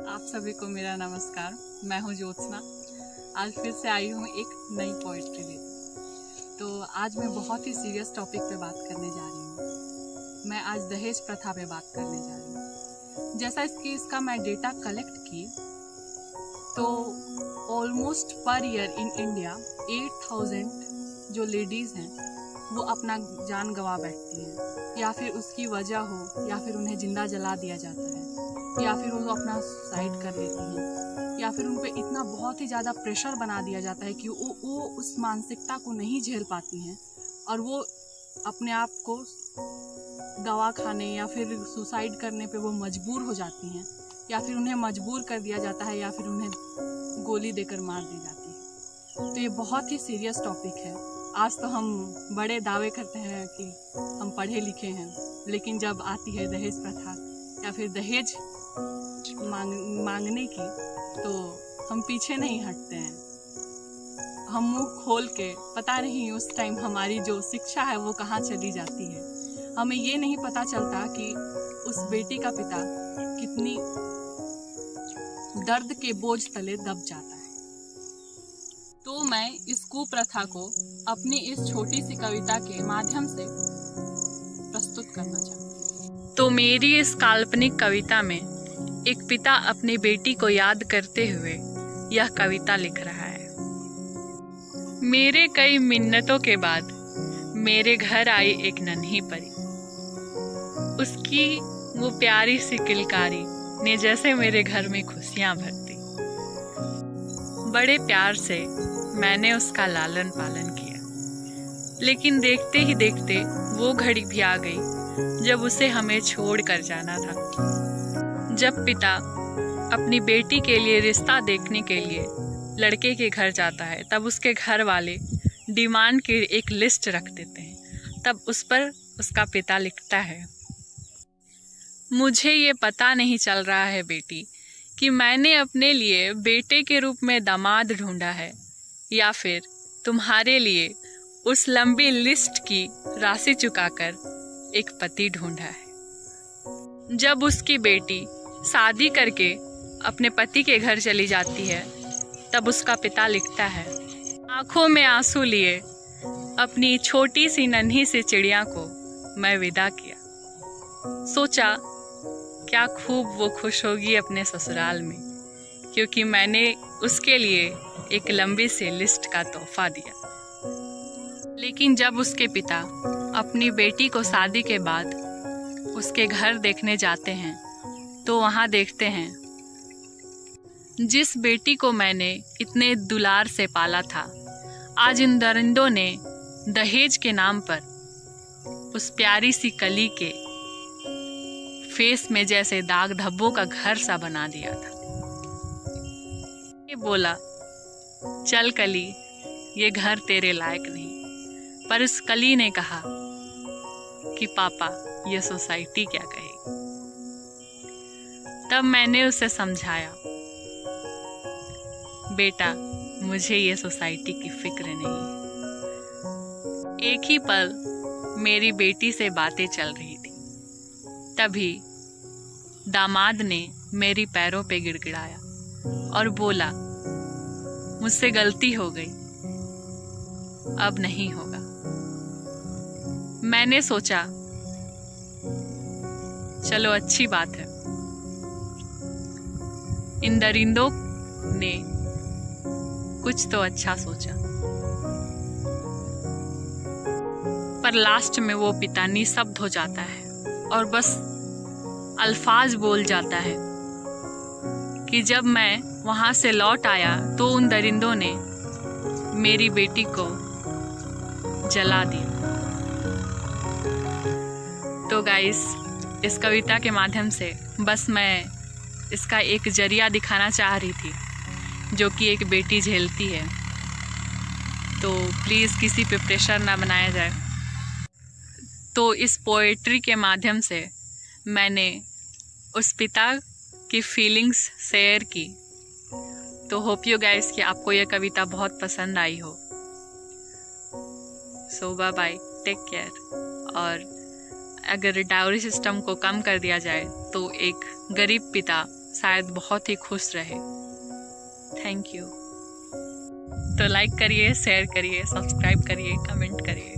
आप सभी को मेरा नमस्कार। मैं हूँ ज्योत्सना। आज फिर से आई हूँ एक नई पोइट्री लेकर। तो आज मैं बहुत ही सीरियस टॉपिक पे बात करने जा रही हूँ। मैं आज दहेज प्रथा पे बात करने जा रही हूँ। जैसा इसका मैं डेटा कलेक्ट की तो almost per year in India 8000 जो लेडीज़ हैं वो अपना जान गंवा बैठती हैं, या फिर उसकी वजह हो, या फिर उन्हें जिंदा जला दिया जाता है, या फिर वो अपना सुसाइड कर लेती हैं, या फिर उन पे इतना बहुत ही ज़्यादा प्रेशर बना दिया जाता है कि वो उस मानसिकता को नहीं झेल पाती हैं और वो अपने आप को दवा खाने या फिर सुसाइड करने पे वो मजबूर हो जाती हैं, या फिर उन्हें मजबूर कर दिया जाता है, या फिर उन्हें गोली देकर मार दी जाती है। तो ये बहुत ही सीरियस टॉपिक है। आज तो हम बड़े दावे करते हैं कि हम पढ़े लिखे हैं, लेकिन जब आती है दहेज प्रथा या फिर दहेज मांगने की तो हम पीछे नहीं हटते हैं। हम मुंह खोल के, पता नहीं उस टाइम हमारी जो शिक्षा है वो कहाँ चली जाती है। हमें ये नहीं पता चलता कि उस बेटी का पिता कितनी दर्द के बोझ तले दब जाता है। तो मैं इस कुप्रथा को अपनी इस छोटी सी कविता के माध्यम से प्रस्तुत करना चाहती हूँ। तो मेरी इस काल्पनिक कविता में एक पिता अपनी बेटी को याद करते हुए यह कविता लिख रहा है। मेरे कई मिन्नतों के बाद मेरे घर आई एक नन्ही परी। उसकी वो प्यारी सी किलकारी ने जैसे मेरे घर में खुशियां भर दी। बड़े प्यार से मैंने उसका लालन पालन किया, लेकिन देखते ही देखते वो घड़ी भी आ गई जब उसे हमें छोड़ कर जाना था। जब पिता अपनी बेटी के लिए रिश्ता देखने के लिए लड़के के घर जाता है, तब उसके घर वाले डिमांड की एक लिस्ट रख देते हैं। तब उस पर उसका पिता लिखता है, मुझे ये पता नहीं चल रहा है बेटी कि मैंने अपने लिए बेटे के रूप में दामाद ढूंढा है या फिर तुम्हारे लिए उस लंबी लिस्ट की राशि चुकाकर एक पति ढूंढा है। जब उसकी बेटी शादी करके अपने पति के घर चली जाती है, तब उसका पिता लिखता है, आंखों में आंसू लिए अपनी छोटी सी नन्ही सी चिड़िया को मैं विदा किया। सोचा क्या खूब वो खुश होगी अपने ससुराल में, क्योंकि मैंने उसके लिए एक लंबी सी लिस्ट का तोहफा दिया। लेकिन जब उसके पिता अपनी बेटी को शादी के बाद उसके घर देखने जाते हैं, तो वहाँ देखते हैं जिस बेटी को मैंने इतने दुलार से पाला था, आज इन दरिंदों ने दहेज के नाम पर उस प्यारी सी कली के फेस में जैसे दाग धब्बों का घर सा बना दिया था। ये बोला, चल कली, ये घर तेरे लायक नहीं। पर उस कली ने कहा कि पापा, ये सोसाइटी क्या कहेगी। तब मैंने उसे समझाया, बेटा, मुझे ये सोसाइटी की फिक्र नहीं है। एक ही पल मेरी बेटी से बातें चल रही थी, तभी दामाद ने मेरी पैरों पे गिड़गिड़ाया और बोला, मुझसे गलती हो गई, अब नहीं होगा। मैंने सोचा चलो अच्छी बात है। इन दरिंदों ने कुछ तो अच्छा सोचा। पर लास्ट में वो पिता निशब्द हो जाता है और बस अल्फाज बोल जाता है कि जब मैं वहां से लौट आया तो उन दरिंदों ने मेरी बेटी को जला दिया। तो गाइस, इस कविता के माध्यम से बस मैं इसका एक जरिया दिखाना चाह रही थी, जो कि एक बेटी झेलती है। तो प्लीज़ किसी पे प्रेशर ना बनाया जाए। तो इस पोएट्री के माध्यम से मैंने उस पिता की फीलिंग्स शेयर की। तो होप यू गाइस कि आपको यह कविता बहुत पसंद आई हो। सो बाय बाय, टेक केयर। और अगर डाउरी सिस्टम को कम कर दिया जाए तो एक गरीब पिता शायद बहुत ही खुश रहे। Thank you. तो लाइक करिए, शेयर करिए, सब्सक्राइब करिए, कमेंट करिए।